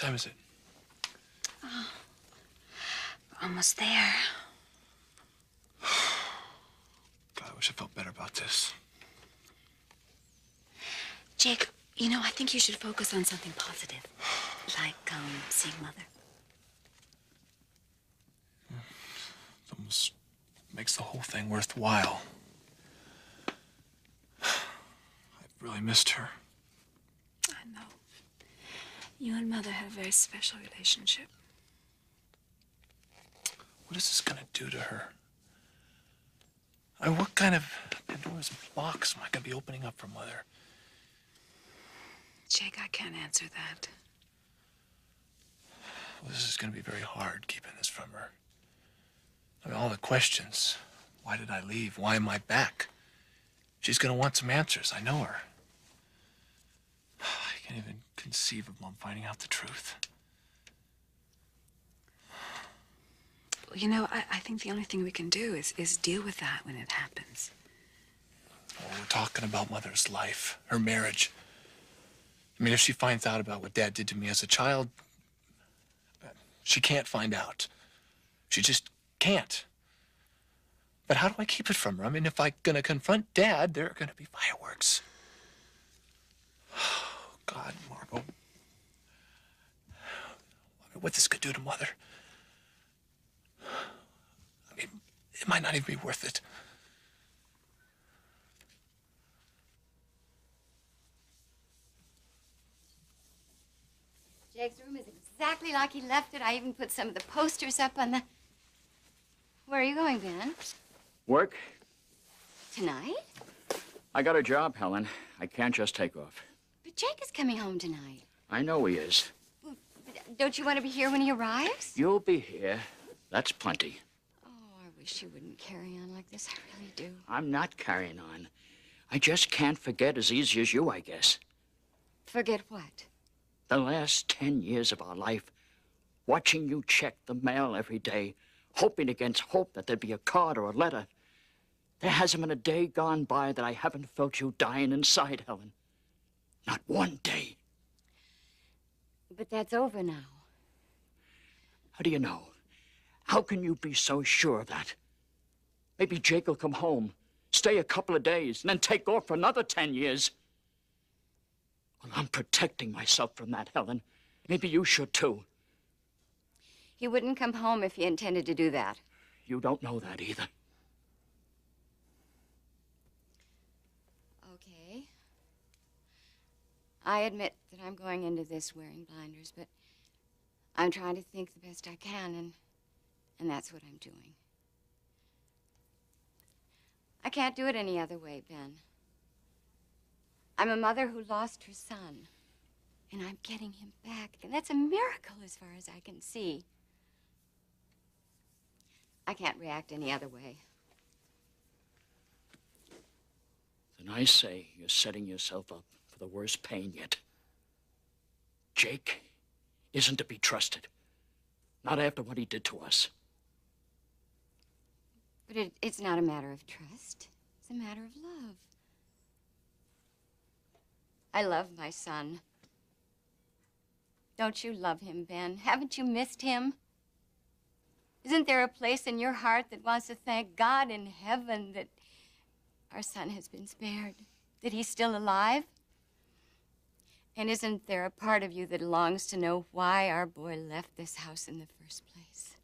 time is it? Oh, we're almost there. God, I wish I felt better about this. Jake, you know, I think you should focus on something positive. Like, seeing Mother. It almost makes the whole thing worthwhile. I've really missed her. I know. You and Mother have a very special relationship. What is this gonna do to her? What kind of Pandora's box am I gonna be opening up for Mother? Jake, I can't answer that. Well, this is gonna be very hard, keeping this from her. I mean, all the questions. Why did I leave? Why am I back? She's gonna want some answers. I know her. I can't even conceive of Mom finding out the truth. Well, you know, I think the only thing we can do is deal with that when it happens. Well, we're talking about Mother's life, her marriage. I mean, if she finds out about what Dad did to me as a child, she can't find out. She just can't. But how do I keep it from her? I mean, if I'm gonna confront Dad, there are gonna be fireworks. Oh, God, Margot. I mean, what this could do to Mother. I mean, it might not even be worth it. Jake's room is exactly like he left it. I even put some of the posters up on the... Where are you going, Ben? Work? Tonight? I got a job, Helen. I can't just take off. But Jake is coming home tonight. I know he is. Well, don't you want to be here when he arrives? You'll be here. That's plenty. Oh, I wish you wouldn't carry on like this. I really do. I'm not carrying on. I just can't forget as easy as you, I guess. Forget what? The last 10 years of our life, watching you check the mail every day, hoping against hope that there'd be a card or a letter. There hasn't been a day gone by that I haven't felt you dying inside, Helen. Not one day. But that's over now. How do you know? How can you be so sure of that? Maybe Jake will come home, stay a couple of days, and then take off for another 10 years. Well, I'm protecting myself from that, Helen. Maybe you should, too. He wouldn't come home if he intended to do that. You don't know that either. Okay. I admit that I'm going into this wearing blinders, but I'm trying to think the best I can, and that's what I'm doing. I can't do it any other way, Ben. I'm a mother who lost her son, and I'm getting him back, and that's a miracle as far as I can see. I can't react any other way. Then I say you're setting yourself up for the worst pain yet. Jake isn't to be trusted. Not after what he did to us. But it's not a matter of trust. It's a matter of love. I love my son. Don't you love him, Ben? Haven't you missed him? Isn't there a place in your heart that wants to thank God in heaven that our son has been spared, that he's still alive? And isn't there a part of you that longs to know why our boy left this house in the first place?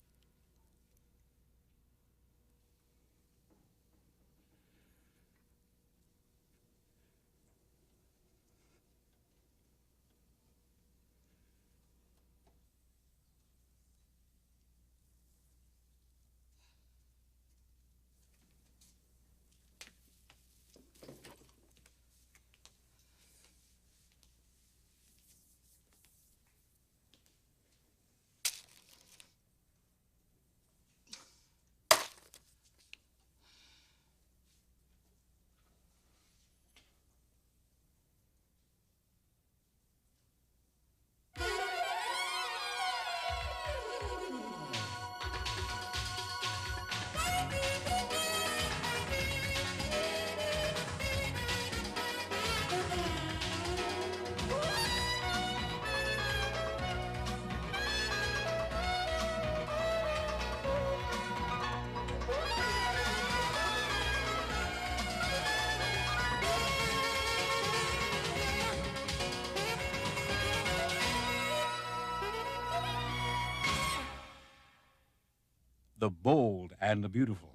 the bold and the beautiful.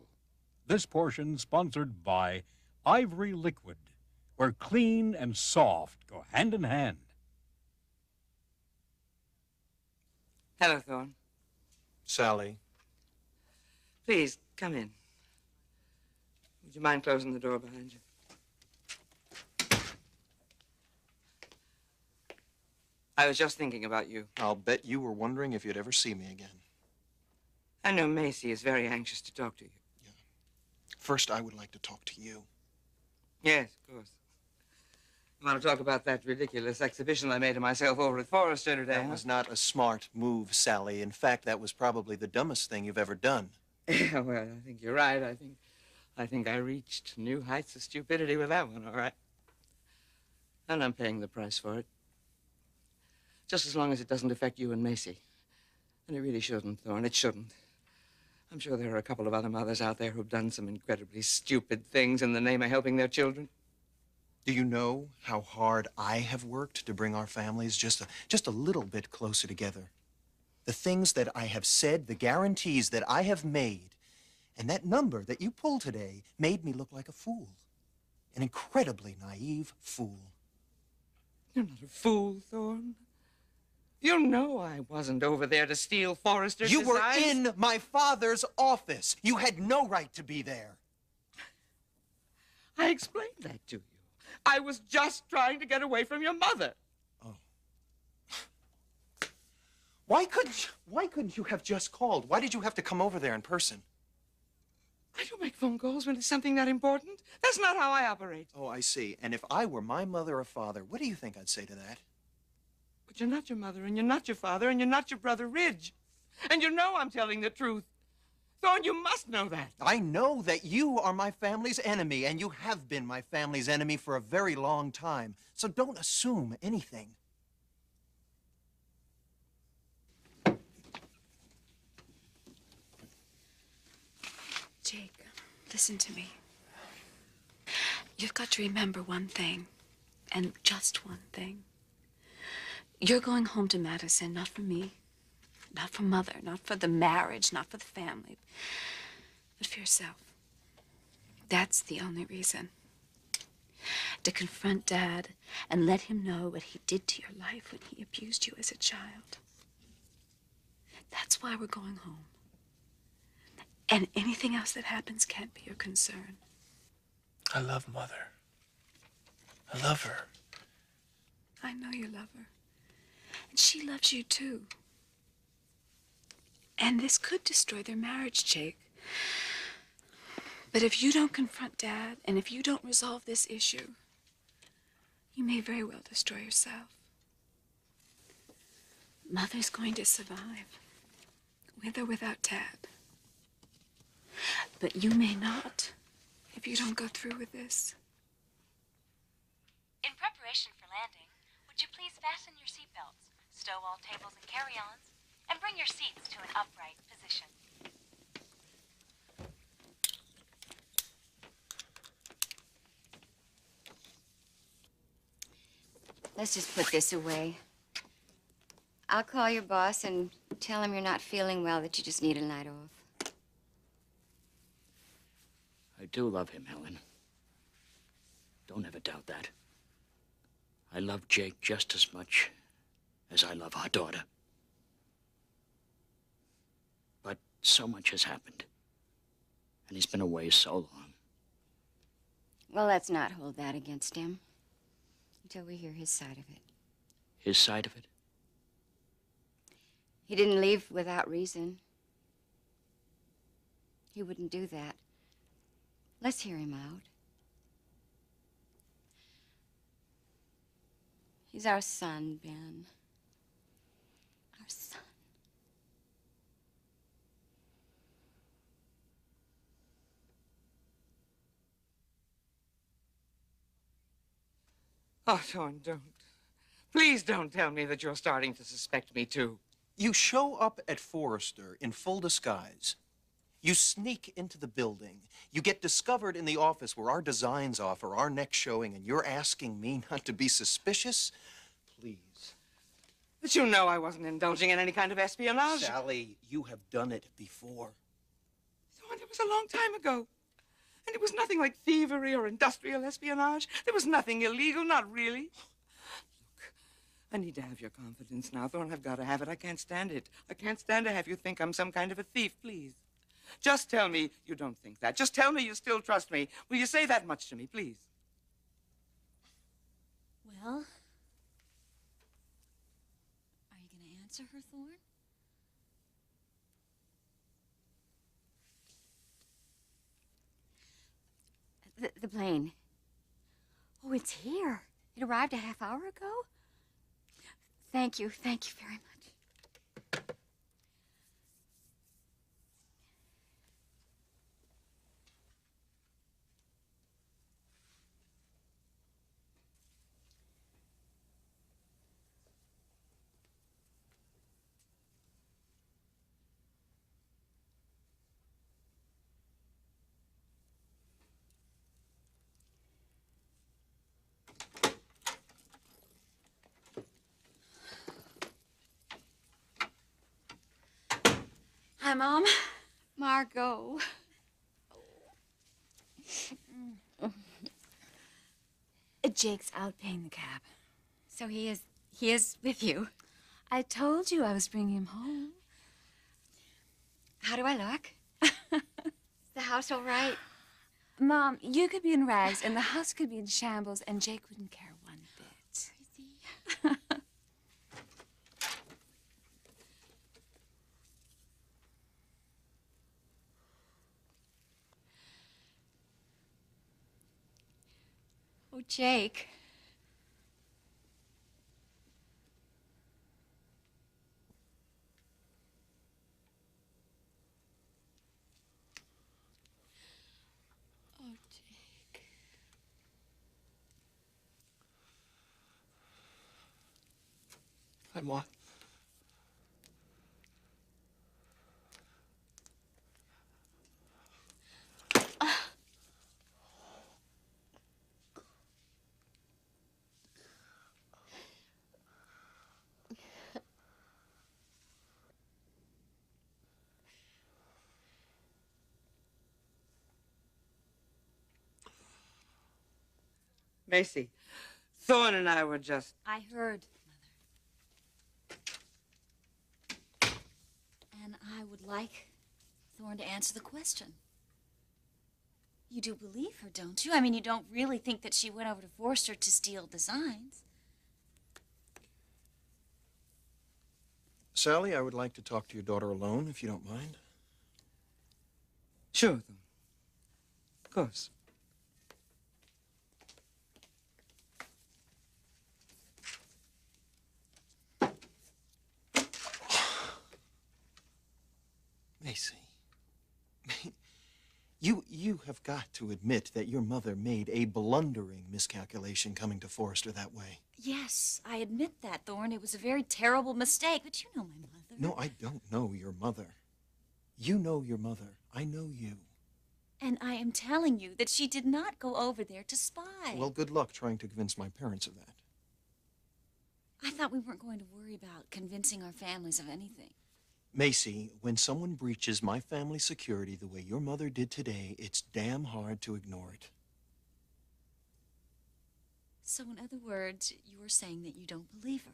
This portion sponsored by Ivory Liquid, where clean and soft go hand in hand. Hello, Thorne. Sally. Please, come in. Would you mind closing the door behind you? I was just thinking about you. I'll bet you were wondering if you'd ever see me again. I know Macy is very anxious to talk to you. Yeah. First, I would like to talk to you. Yes, of course. You want to talk about that ridiculous exhibition I made of myself over at Forrester today? That was not a smart move, Sally. In fact, that was probably the dumbest thing you've ever done. Yeah, well, I think you're right. I think I reached new heights of stupidity with that one, all right. And I'm paying the price for it. Just as long as it doesn't affect you and Macy. And it really shouldn't, Thorne. It shouldn't. I'm sure there are a couple of other mothers out there who've done some incredibly stupid things in the name of helping their children. Do you know how hard I have worked to bring our families just a little bit closer together? The things that I have said, the guarantees that I have made, and that number that you pulled today made me look like a fool. An incredibly naive fool. You're not a fool, Thorne. You know I wasn't over there to steal Forrester's You were designs. in my father's office. You had no right to be there. I explained that to you. I was just trying to get away from your mother. Oh. Why couldn't you have just called? Why did you have to come over there in person? I don't make phone calls when it's something that important. That's not how I operate. Oh, I see. And if I were my mother or father, what do you think I'd say to that? But you're not your mother, and you're not your father, and you're not your brother Ridge. And you know I'm telling the truth. Thorne, you must know that. I know that you are my family's enemy, and you have been my family's enemy for a very long time. So don't assume anything. Jake, listen to me. You've got to remember one thing, and just one thing. You're going home to Madison, not for me, not for Mother, not for the marriage, not for the family, but for yourself. That's the only reason. To confront Dad and let him know what he did to your life when he abused you as a child. That's why we're going home. And anything else that happens can't be your concern. I love Mother. I love her. I know you love her. And she loves you, too. And this could destroy their marriage, Jake. But if you don't confront Dad, and if you don't resolve this issue, you may very well destroy yourself. Mother's going to survive, with or without Dad. But you may not, if you don't go through with this. In preparation for landing, would you please fasten your seatbelts, stow all tables and carry-ons, and bring your seats to an upright position. Let's just put this away. I'll call your boss and tell him you're not feeling well, that you just need a night off. I do love him, Helen. Don't ever doubt that. I love Jake just as much as I love our daughter. But so much has happened. And he's been away so long. Well, let's not hold that against him until we hear his side of it. His side of it? He didn't leave without reason. He wouldn't do that. Let's hear him out. He's our son, Ben. Our son. Oh, Thorne, don't. Please don't tell me that you're starting to suspect me, too. You show up at Forrester in full disguise. You sneak into the building. You get discovered in the office where our designs are for our next showing, and you're asking me not to be suspicious? Please. But you know I wasn't indulging in any kind of espionage. Sally, you have done it before. And it was a long time ago. And it was nothing like thievery or industrial espionage. There was nothing illegal, not really. Look, I need to have your confidence now, Thorne. I've got to have it. I can't stand it. I can't stand to have you think I'm some kind of a thief, please. Just tell me you don't think that. Just tell me you still trust me. Will you say that much to me, please? Well, are you going to answer her, Thorne? The plane. Oh, it's here. It arrived a half hour ago. Thank you very much. Hi, Mom. Margot. Jake's out paying the cab. So he is with you. I told you I was bringing him home. How do I look? Is the house all right? Mom, you could be in rags and the house could be in shambles and Jake wouldn't care one bit. Oh, Jake. Oh, Jake. Hi, Ma. Macy, Thorne and I were just... I heard, Mother. And I would like Thorne to answer the question. You do believe her, don't you? I mean, you don't really think that she went over to Forrester to steal designs. Sally, I would like to talk to your daughter alone, if you don't mind. Sure, Thorne. Of course. Macy, you have got to admit that your mother made a blundering miscalculation coming to Forrester that way. Yes, I admit that, Thorne. It was a very terrible mistake, but you know my mother. No, I don't know your mother. You know your mother. I know you. And I am telling you that she did not go over there to spy. Well, good luck trying to convince my parents of that. I thought we weren't going to worry about convincing our families of anything. Macy, when someone breaches my family's security the way your mother did today, it's damn hard to ignore it. So, in other words, you're saying that you don't believe her.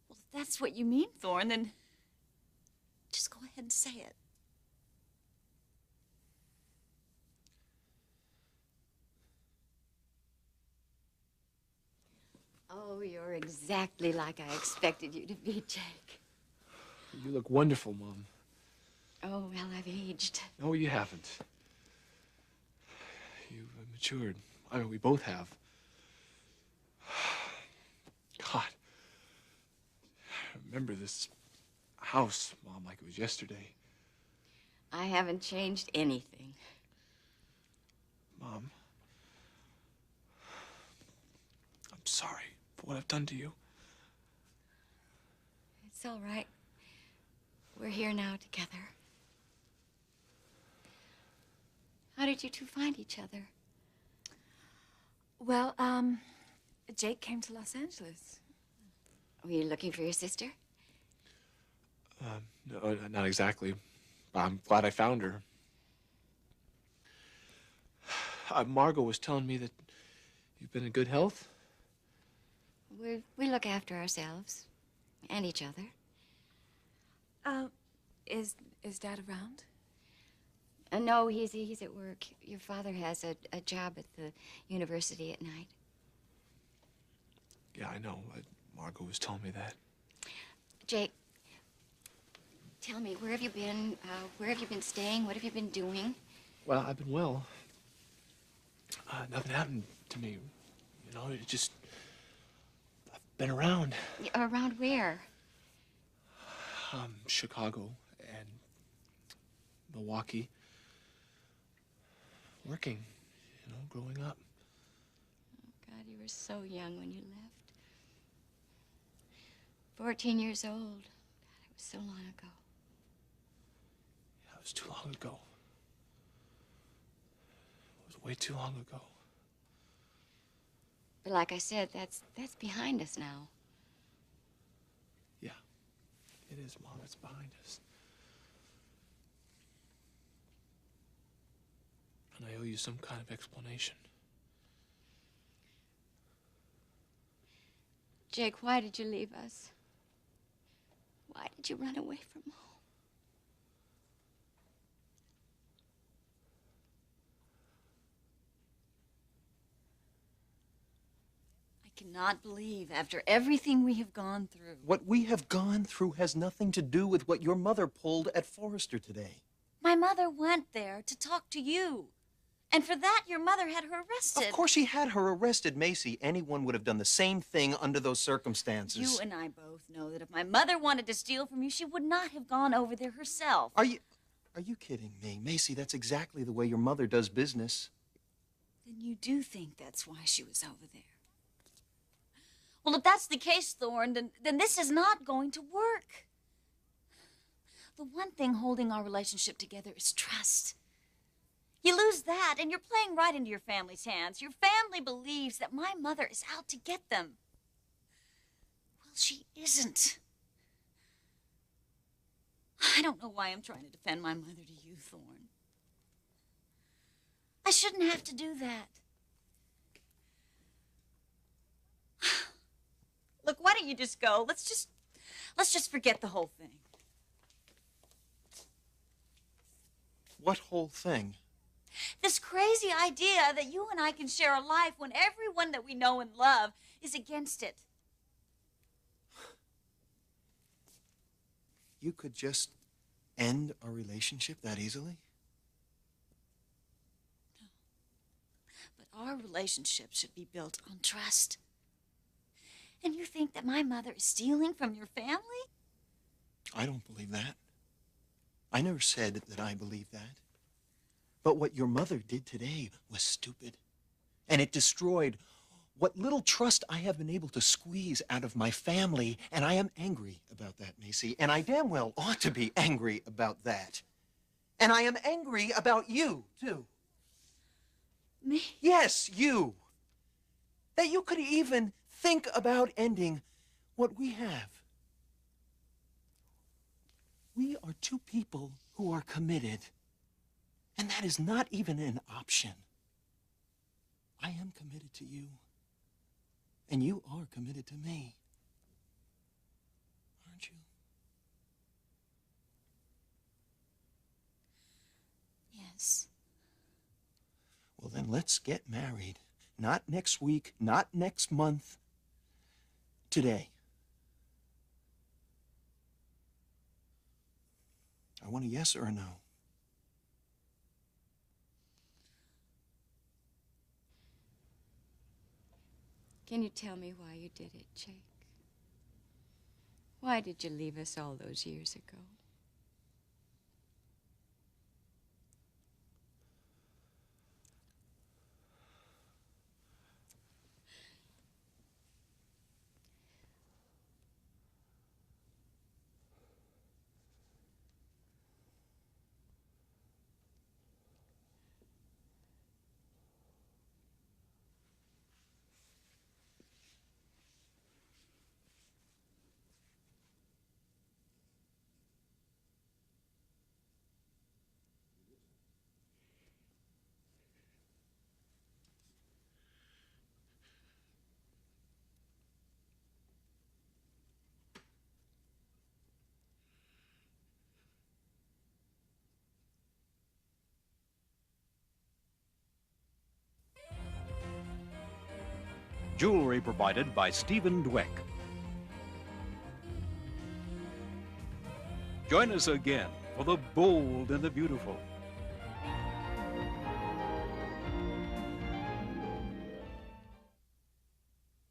Well, if that's what you mean, Thorne, then just go ahead and say it. Oh, you're exactly like I expected you to be, Jake. You look wonderful, Mom. Oh, well, I've aged. No, you haven't. You've matured. I mean, we both have. God. I remember this house, Mom, like it was yesterday. I haven't changed anything. Mom. I'm sorry for what I've done to you. It's all right. We're here now together. How did you two find each other? Well, Jake came to Los Angeles. Were you looking for your sister? No, not exactly. I'm glad I found her. Margot was telling me that you've been in good health. We look after ourselves and each other. Is Dad around? No, he's at work. Your father has a job at the university at night. Yeah, I know. Margot was telling me that. Jake, tell me, where have you been? Where have you been staying? What have you been doing? Well, I've been well. Nothing happened to me. You know, it just... I've been around. Around where? Chicago and Milwaukee. Working, you know, growing up. Oh, God, you were so young when you left. 14 years old. God, it was so long ago. Yeah, it was too long ago. It was way too long ago. But like I said, that's behind us now. Yeah, it is, Mom. It's behind us. And I owe you some kind of explanation. Jake, why did you leave us? Why did you run away from home? I cannot believe, after everything we have gone through. What we have gone through has nothing to do with what your mother pulled at Forrester today. My mother went there to talk to you. And for that, your mother had her arrested. Of course she had her arrested, Macy. Anyone would have done the same thing under those circumstances. You and I both know that if my mother wanted to steal from you, she would not have gone over there herself. Are you kidding me? Macy, that's exactly the way your mother does business. Then you do think that's why she was over there. Well, if that's the case, Thorne, then this is not going to work. The one thing holding our relationship together is trust. You lose that, and you're playing right into your family's hands. Your family believes that my mother is out to get them. Well, she isn't. I don't know why I'm trying to defend my mother to you, Thorne. I shouldn't have to do that. Look, why don't you just go? Let's just forget the whole thing. What whole thing? This crazy idea that you and I can share a life when everyone that we know and love is against it. You could just end our relationship that easily? No. But our relationship should be built on trust. And you think that my mother is stealing from your family? I don't believe that. I never said that I believe that. But what your mother did today was stupid. And it destroyed what little trust I have been able to squeeze out of my family. And I am angry about that, Macy. And I damn well ought to be angry about that. And I am angry about you, too. Me? Yes, you. That you could even think about ending what we have. We are two people who are committed. And that is not even an option. I am committed to you. And you are committed to me. Aren't you? Yes. Well, then let's get married. Not next week, not next month. Today. I want a yes or a no. Can you tell me why you did it, Jake? Why did you leave us all those years ago? Jewelry provided by Stephen Dweck. Join us again for The Bold and the Beautiful.